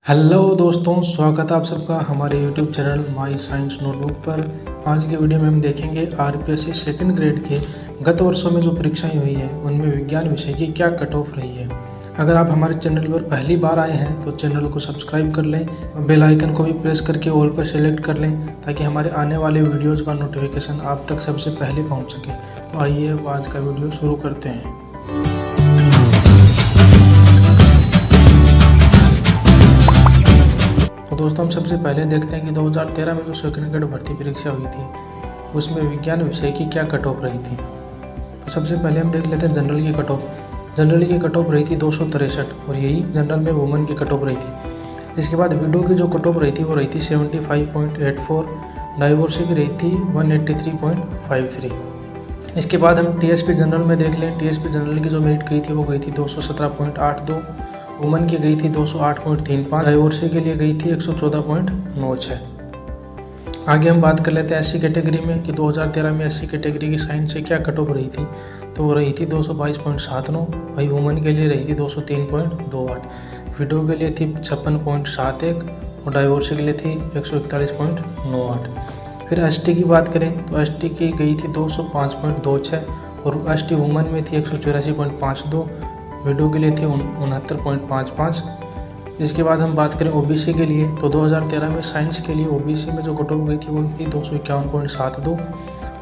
Hello दोस्तों, स्वागत है आप सबका हमारे YouTube channel my science notebook पर। आज के वीडियो में हम देखेंगे आरपीएससी सेकंड ग्रेड के गत वर्षों में जो परीक्षाएं हुई हैं उनमें विज्ञान विषय की क्या कट ऑफ रही है। अगर आप हमारे चैनल पर पहली बार आए हैं तो चैनल को सब्सक्राइब कर लें, बेल आइकन को भी प्रेस करके ऑल पर सेलेक्ट कर लें ताकि हमारे आने वाले वीडियोज़ का नोटिफिकेशन आप तक सबसे पहले पहुँच सके। तो आइए अब आज का वीडियो शुरू करते हैं। तो दोस्तों, हम सबसे पहले देखते हैं कि 2013 में जो सेकंड ग्रेड भर्ती परीक्षा हुई थी उसमें विज्ञान विषय की क्या कट ऑफ रही थी। तो सबसे पहले हम देख लेते हैं जनरल की कट ऑफ। जनरल की कट ऑफ रही थी 263 और यही जनरल में वुमेन की कट ऑफ रही थी। इसके बाद विडो की जो कट ऑफ रही थी वो रही थी 75.84, डाइवोर्सी की रही थी 183.53। इसके बाद हम टीएसपी जनरल में देख लें। टीएसपी जनरल की जो मेरिट गई थी वो गई थी 217.82, वुमन की गई थी 208.35, डाइवोर्सी के लिए गई थी 114.96। आगे हम बात कर लेते हैं एससी कैटेगरी में कि 2013 में एससी कैटेगरी की साइंस से क्या कट ऑफ रही थी। तो वो रही थी 222.79, भाई वुमन के लिए रही थी 203.28, विडो के लिए थी 56.71 और डाइवोर्सी के लिए थी 141.98। फिर एसटी की बात करें तो एसटी की गई थी 205.26 और एसटी वुमन में थी 184.52, विडो के लिए थी 69.55। इसके बाद हम बात करें ओबीसी के लिए तो 2013 में साइंस के लिए ओबीसी में जो कट ऑफ गई थी वो थी 251.72,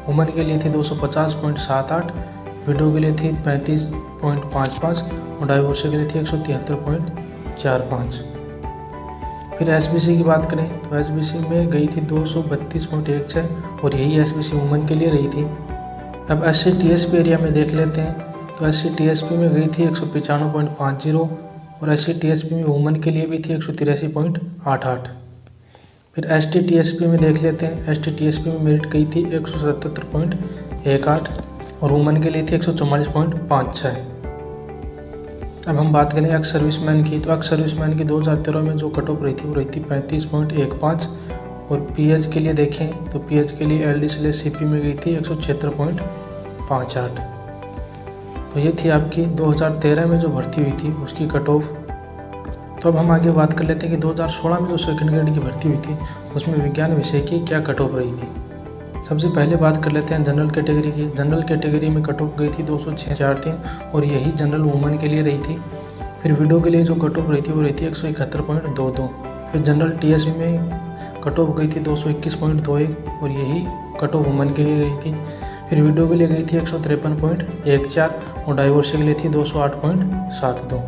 वुमन के लिए थी 250.78, विडो के लिए थी 35.55 और डाइवोर्सी के लिए थी 173.45। फिर एसबीसी की बात करें तो एसबीसी में गई थी 232.16 और यही एसबीसी वुमन के लिए रही थी। अब एससी टीएसपी एरिया में देख लेते हैं तो एससी टीएसपी में गई थी 195.50 और एससी टीएसपी में वुमन के लिए भी थी 183.88। फिर एसटी टीएसपी में देख लेते हैं। एसटी टीएसपी में मेरिट गई थी 177.18 और वुमन के लिए थी 144.56। अब हम बात करें एक्स सर्विसमैन की तो एक्स सर्विसमैन की 2013 में जो कट ऑफ रही थी वो रही थी 35.15 और पीएच के लिए देखें तो पीएच के लिए LD/CP में गई थी 176.58। तो ये थी आपकी 2013 में जो भर्ती हुई थी उसकी कट ऑफ। तो अब हम आगे बात कर लेते हैं कि 2016 में जो सेकंड ग्रेड की भर्ती हुई थी उसमें विज्ञान विषय की क्या कट ऑफ रही थी। सबसे पहले बात कर लेते हैं जनरल कैटेगरी की। जनरल कैटेगरी में कट ऑफ गई थी 206.43 और यही जनरल वुमन के लिए रही थी। फिर विडो के लिए जो कट ऑफ रही थी वो रही थी 171.22। फिर जनरल टीएसपी में कट ऑफ गई थी 221.21 और यही कट ऑफ वुमन के लिए रही थी। फिर विडो के लिए गई थी 153.14 और डाइवोर्सी के लिए थी 208.72।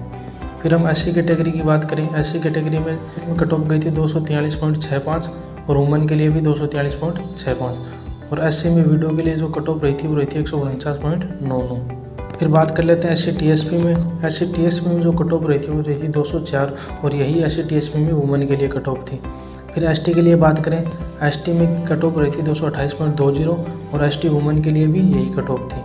फिर हम एससी कैटेगरी की बात करें। एससी कैटेगरी में कट ऑफ गई थी 243.65 और वुमन के लिए भी 243.65 और एससी में विडो के लिए जो कट ऑफ रही थी वो रही थी 149.99। फिर बात कर लेते हैं एससी टीएसपी में। एससी टीएसपी में जो कट ऑफ रही थी वो रही थी 204 और यही एससी टीएसपी में वुमन के लिए कट ऑफ थी। फिर एसटी के लिए बात करें। एसटी में कट ऑफ रही थी 228.20 और एसटी वुमन के लिए भी यही कट ऑफ थी।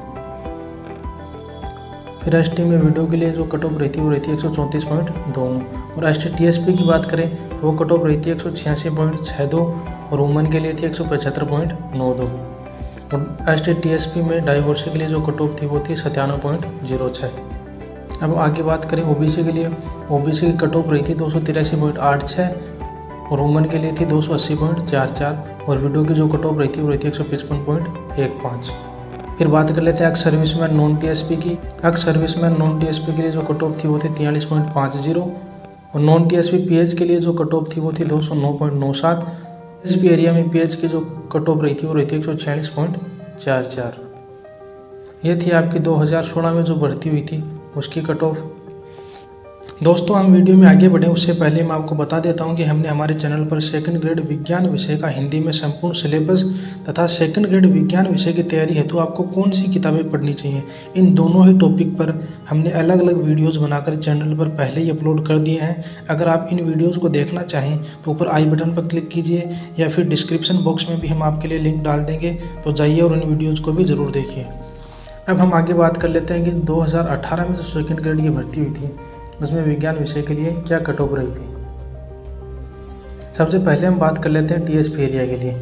फिर एसटी में विडो के लिए जो कट ऑफ रही थी वो रही थी 134.29 और एसटी टीएसपी की बात करें तो वो कट ऑफ रही थी 186.62 और वुमन के लिए थी 175.92 और एसटी टीएसपी में डाइवोर्सी के लिए जो कट ऑफ थी वो थी 97.06। अब आगे बात करें ओबीसी के लिए। ओबीसी की कट ऑफ रही थी 283.86 और वुमन के लिए थी 280.44 और विडो की जो कट ऑफ रही थी वो रही थी 155.15। फिर बात कर लेते हैं एक्स सर्विसमैन नॉन टीएसपी की। एक्स सर्विसमैन नॉन टीएसपी के लिए जो कट ऑफ थी वो थी 43.50 और नॉन टीएसपी पीएच के लिए जो कट ऑफ थी वो थी 209.97। एसपी एरिया में पीएच की जो कट ऑफ रही थी वो रही थी 146.44। ये थी आपकी 2016 में जो भर्ती हुई थी उसकी कट ऑफ। दोस्तों, हम वीडियो में आगे बढ़ें उससे पहले मैं आपको बता देता हूं कि हमने हमारे चैनल पर सेकंड ग्रेड विज्ञान विषय का हिंदी में संपूर्ण सिलेबस तथा सेकंड ग्रेड विज्ञान विषय की तैयारी हेतु आपको कौन सी किताबें पढ़नी चाहिए, इन दोनों ही टॉपिक पर हमने अलग अलग वीडियोज़ बनाकर चैनल पर पहले ही अपलोड कर दिए हैं। अगर आप इन वीडियोज़ को देखना चाहें तो ऊपर आई बटन पर क्लिक कीजिए या फिर डिस्क्रिप्शन बॉक्स में भी हम आपके लिए लिंक डाल देंगे, तो जाइए और इन वीडियोज़ को भी ज़रूर देखिए। अब हम आगे बात कर लेते हैं कि 2018 में जो सेकंड ग्रेड की भर्ती हुई थी उसमें विज्ञान विषय के लिए क्या कट ऑफ रही थी। सबसे पहले हम बात कर लेते हैं टीएसपी एरिया के लिए।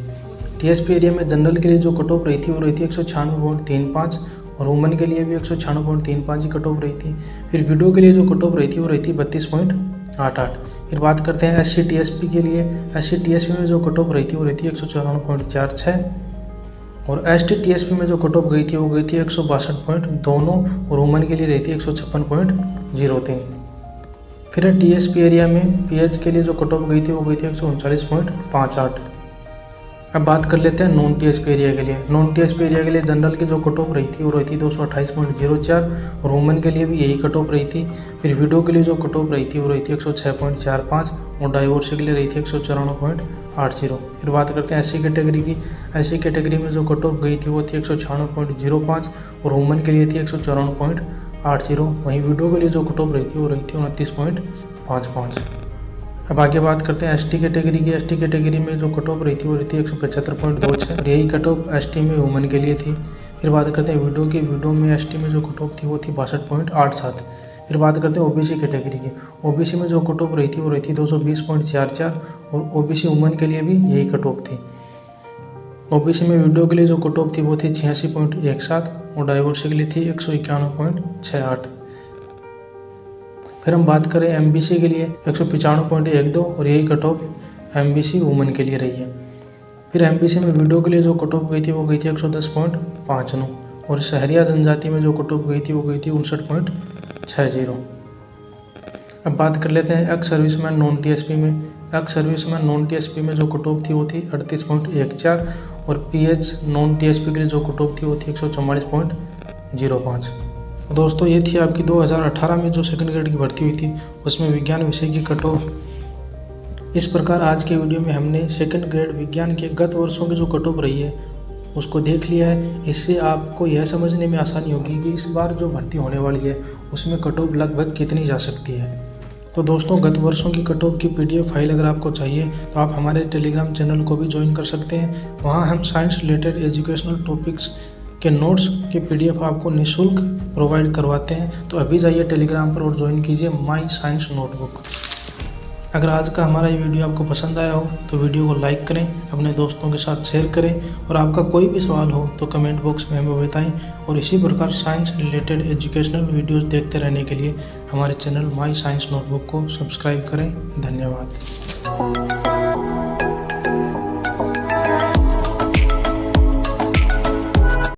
टीएसपी एरिया में जनरल के लिए जो कट ऑफ रही थी वो रही थी 196.35 और वुमन के लिए भी 196.35 की कट ऑफ रही थी। फिर विडो के लिए जो कट ऑफ रही थी वो रही थी 32.88। फिर बात करते हैं SC/TSP के लिए। SC/TSP में जो कट ऑफ रही थी वो रही थी 194.46 और ST/TSP में जो कट ऑफ गई थी वो गई थी 162.29 और वुमेन के लिए रही थी 156.03। फिर TSP एरिया में PH के लिए जो कट ऑफ गई थी वो गई थी 139.58। अब बात कर लेते हैं नॉन TSP एरिया के लिए। नॉन TSP एरिया के लिए जनरल की जो कट ऑफ रही थी वो रही थी 228.04 और वुमेन के लिए भी यही कट ऑफ रही थी। फिर विडो के लिए जो कट ऑफ रही थी वो रही थी 106.45 और डाइवोर्स के लिए रही थी 194.80। फिर बात करते हैं SC कैटेगरी की। SC कैटेगरी में जो कट ऑफ गई थी वो थी 196.05 और वुमेन के लिए थी 194.80। वहीं विडो के लिए जो कट ऑफ रही थी वो रही थी 29.55। अब आगे बात करते हैं ST कैटेगरी की। ST कैटेगरी में जो कट ऑफ रही थी वो रही थी 175.26 और यही कट ऑफ ST में वुमेन के लिए थी। फिर बात करते हैं विडो की। विडो में ST में जो कट ऑफ थी वो थी 62.87। फिर बात करते हैं OBC कैटेगरी की। OBC में जो कट ऑफ रही थी वो रही थी 220.44 और OBC वुमेन के लिए भी यही कट ऑफ थी। OBC में विडो के लिए जो कट ऑफ थी वो थी 86.17 और डाइवोर्स के लिए थी 191.68। फिर हम बात करें MBC के लिए 195.12 और यही कट ऑफ MBC वुमेन के लिए रही है। फिर MBC में विडो के लिए जो कट ऑफ गई थी वो गई थी 110.59 और शहरिया जनजाति में जो कट ऑफ गई थी वो गई थी 59.60। अब बात कर लेते हैं एक्स सर्विसमैन नॉन TSP में। एक्स सर्विसमैन नॉन TSP में जो कट ऑफ थी वो थी 38.14 और PH नॉन TSP के लिए जो कट ऑफ थी वो थी 144.05। दोस्तों ये थी आपकी 2018 में जो सेकंड ग्रेड की भर्ती हुई थी उसमें विज्ञान विषय की कट ऑफ। इस प्रकार आज के वीडियो में हमने सेकंड ग्रेड विज्ञान के गत वर्षों की जो कट ऑफ रही है उसको देख लिया है। इससे आपको यह समझने में आसानी होगी कि इस बार जो भर्ती होने वाली है उसमें कट ऑफ लगभग कितनी जा सकती है। तो दोस्तों गत वर्षों की कट ऑफ की PDF फाइल अगर आपको चाहिए तो आप हमारे टेलीग्राम चैनल को भी ज्वाइन कर सकते हैं। वहाँ हम साइंस रिलेटेड एजुकेशनल टॉपिक्स के नोट्स के PDF आपको निःशुल्क प्रोवाइड करवाते हैं। तो अभी जाइए टेलीग्राम पर और ज्वाइन कीजिए माई साइंस नोटबुक। अगर आज का हमारा ये वीडियो आपको पसंद आया हो तो वीडियो को लाइक करें, अपने दोस्तों के साथ शेयर करें और आपका कोई भी सवाल हो तो कमेंट बॉक्स में हमें बताएं। और इसी प्रकार साइंस रिलेटेड एजुकेशनल वीडियोस देखते रहने के लिए हमारे चैनल माई साइंस नोटबुक को सब्सक्राइब करें। धन्यवाद।